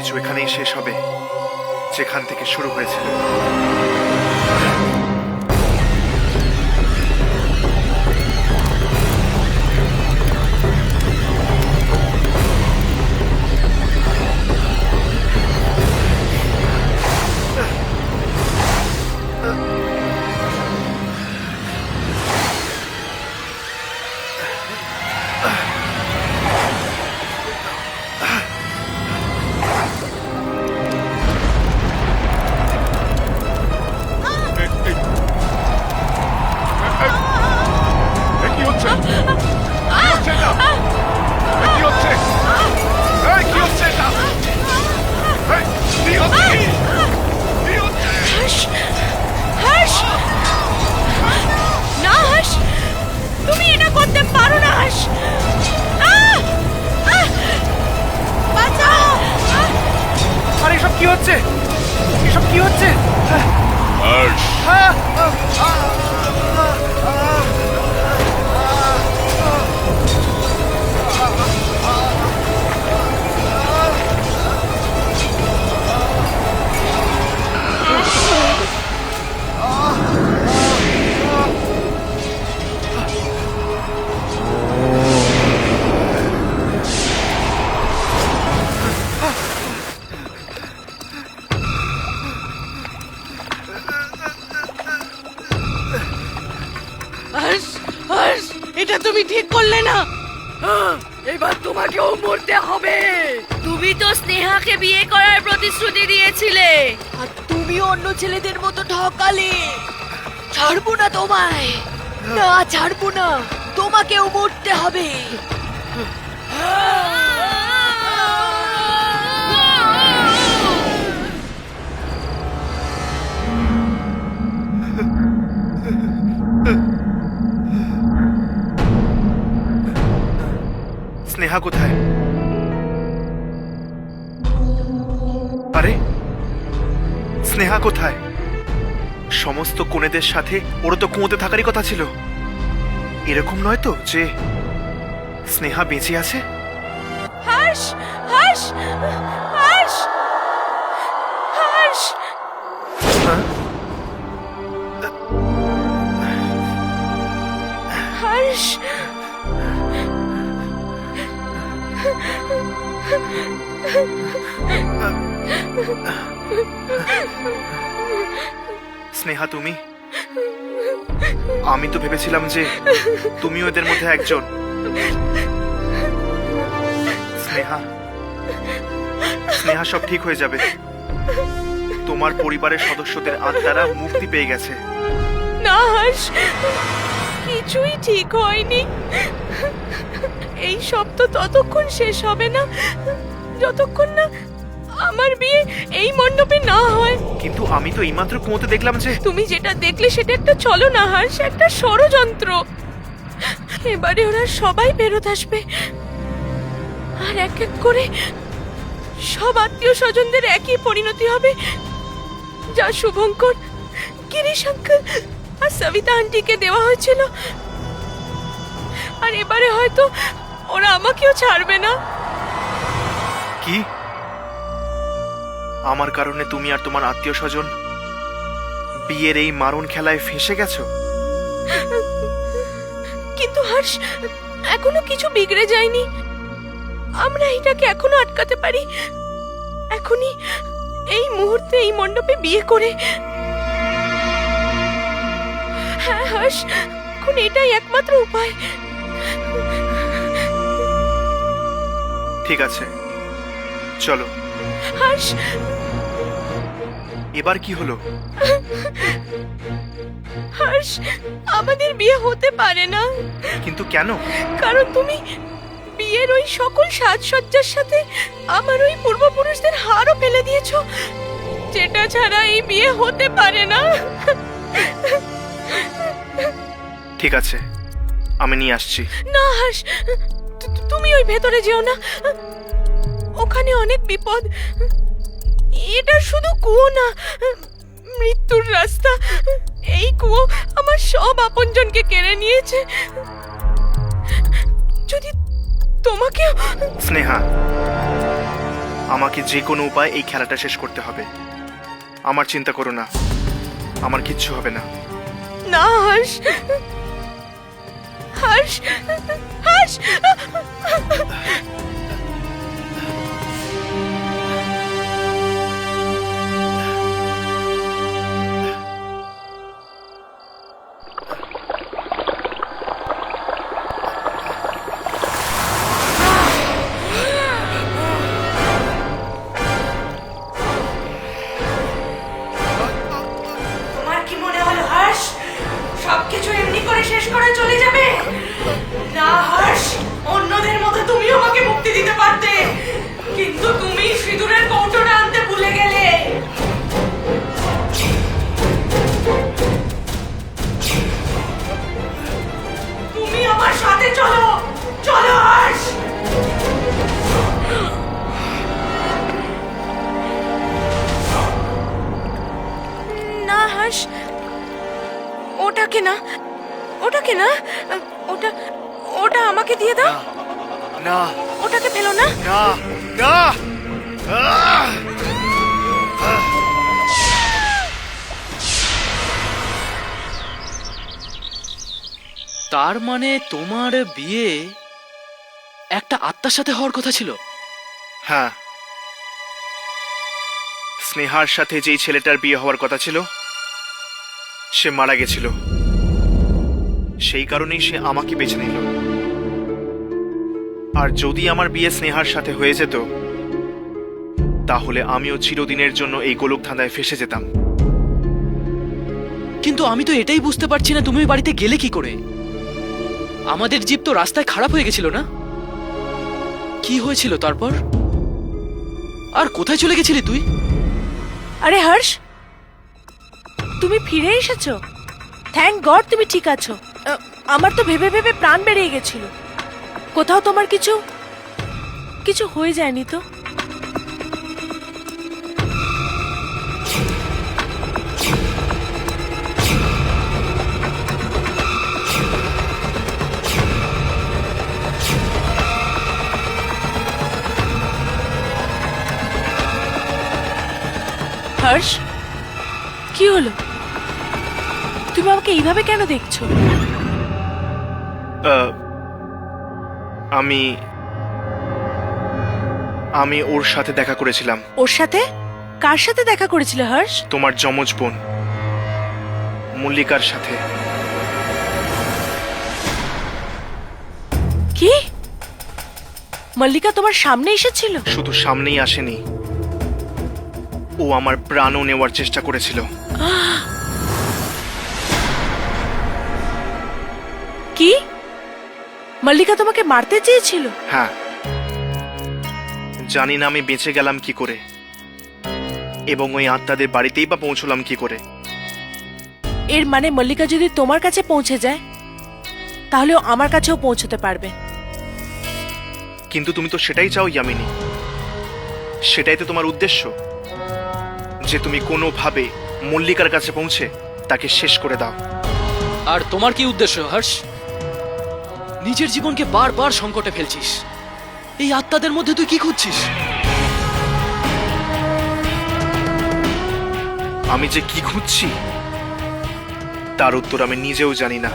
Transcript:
সবকিছু এখানেই শেষ হবে, যেখান থেকে শুরু হয়েছিল। এটা তুমি ঠিক করলে না। এবার তোমাকেও মরতে হবে। তুমি তো স্নেহাকে বিয়ে করার প্রতিশ্রুতি দিয়েছিলে, আর তুমিও অন্য ছেলেদের মতো ঠকালে। ছাড়বো না তোমায়, না ছাড়বো না, তোমাকেও মরতে হবে। স্নেহা কোথায়? আরে স্নেহা কোথায়? সমস্ত কনেদের সাথে ওর তো কুঁয়োতে থাকারই কথা ছিল। এরকম নয় তো যে স্নেহা বেঁচে আছে? হর্ষ, হর্ষ, হর্ষ, হর্ষ। হ্যাঁ? হর্ষ, স্নেহা তুমি? আমি তো ভেবেছিলাম যে তুমি ওদের মধ্যে একজন। স্নেহা, স্নেহা সব ঠিক হয়ে যাবে। তোমার পরিবারের সদস্যদের আত্মারা মুক্তি পেয়ে গেছে। না হর্ষ, কিছুই ঠিক হয়নি। এই সব তো ততক্ষণ শেষ হবে না যতক্ষণ না আমার বিয়ে এই মণ্ডপে না হয়। কিন্তু আমি তো এইমাত্র কুঁয়োতে দেখলাম যে তুমি যেটা দেখলে সেটা একটা ছলনা হর্ষ, একটা ষড়যন্ত্র। এবারে ওরা সবাই ফেরত আসবে, আর এক এক করে সব আত্মীয় স্বজনদের একই পরিণতি হবে, যা শুভঙ্কর, গিরিশ আঙ্কেল আর সবিতা আন্টিকে দেওয়া হয়েছিল। আর এবারে হয়তো ওরা আমাকেও ছাড়বে না। কি? আমার কারণে তুমি আর তোমার আত্মীয় স্বজন বিয়ের এই মারণ খেলায় ফেঁসে গেছো? কিন্তু হর্ষ, এখনো কিছু বিগড়ে যায়নি। আমরা এটাকে এখনো আটকাতে পারি, এখনই, এই মুহূর্তে, এই মণ্ডপে বিয়ে করে। হ্যাঁ হর্ষ, এখন এটাই একমাত্র উপায়। ঠিক আছে, চলো। হর্ষ, এবার কি হলো? হর্ষ, আমাদের বিয়ে হতে পারে না। কিন্তু কেন? কারণ তুমি বিয়ের ওই সকল সাজসজ্জার সাথে আমার ওই পূর্বপুরুষদের হারও ফেলে দিয়েছো, যেটা ছাড়া এই বিয়ে হতে পারে না। ঠিক আছে, আমি নিয়ে আসছি। না হর্ষ, তুমি ওই ভেতরে যেও না, ওখানে অনেক বিপদ। এটা শুধু কুয়ো না, মৃত্যুর রাস্তা। এই কুয়ো আমার সব আপনজনকে কেড়ে নিয়েছে। যদি তোমাকেও। স্নেহা, আমাকে যে কোনো উপায় এই খেলাটা শেষ করতে হবে। আমার চিন্তা করো না, আমার কিচ্ছু হবে না। না হর্ষ, হর্ষ, হর্ষ। তোমার কি মনে হলো হর্ষ সবকিছু এমনি করে শেষ করে চলে যাবে? না হর্ষ, অন্যদের মতো তুমিও আমাকে মুক্তি দিতে পারতে, কিন্তু তুমি সিঁদুরের কৌটোটা আনতে ভুলে গেলে। তুমি আমার সাথে চলো, চলো হর্ষ। না হর্ষ, ওটাকে না, ওটাকে না, ওটা ওটা আমাকে দিয়ে দাও। না ওটাকে ফেলো না। না না, আহ! তার মানে তোমার বিয়ে একটা আত্মার সাথে হওয়ার কথা ছিল? হ্যাঁ, স্নেহার সাথে যেই ছেলেটার বিয়ে হওয়ার কথা ছিল সে মারা গেছিল, সেই কারণেই সে আমাকে বেছে নিল। আর যদি আমার বিয়ে স্নেহার সাথে হয়ে যেত তাহলে আমিও চিরদিনের জন্য এই গোলক ধাঁধায় ফেসে যেতাম। কিন্তু আমি তো এটাই বুঝতে পারছি না, তুমি ওই বাড়িতে গেলে কি করে? আমাদের জিপ তো রাস্তায় খারাপ হয়ে গেছিল না? কি হয়েছিল তারপর? আর কোথায় চলে গেছিলি তুই? আরে হর্ষ, তুমি ফিরে এসেছো। থ্যাংক গড তুমি ঠিক আছো। আমার তো ভেবে ভেবে প্রাণ বেরিয়ে গেছিল। কোথাও তোমার কিছু কিছু হয়ে যায়নি তো? হর্ষ, কি হলো? তুমি আমাকে এইভাবে কেন দেখছো? আহ, আমি আমি ওর সাথে দেখা করেছিলাম। ওর সাথে? কার সাথে দেখা করেছিলে হর্ষ? তোমার যমজ বোন মল্লিকার সাথে। কি? মল্লিকা তোমার সামনে এসেছিল? শুধু সামনেই আসেনি, ও আমার প্রাণও নেওয়ার চেষ্টা করেছিল। কি? মল্লিকা তোমাকে মারতে চেয়েছিল? হ্যাঁ, জানি না আমি বেঁচে গেলাম কি করে এবং ওই আত্মাদের বাড়িতেই বা পৌঁছলাম কি করে। এর মানে মল্লিকা যদি তোমার কাছে পৌঁছে যায় তাহলে ও আমার কাছেও পৌঁছতে পারবে। কিন্তু তুমি তো সেটাই চাও ইয়ামিনী, সেটাই তো তোমার উদ্দেশ্য, যে তুমি কোনোভাবে মল্লিকার কাছে পৌঁছে তাকে শেষ করে দাও। আর তোমার কি উদ্দেশ্য হর্ষ? নিজের জীবনকে বারবার সংকটে ফেলছিস। এই আত্মাদের মধ্যে তুই কি খুঁজছিস? আমি যে কি খুঁজছি তার উত্তর আমি নিজেও জানি না।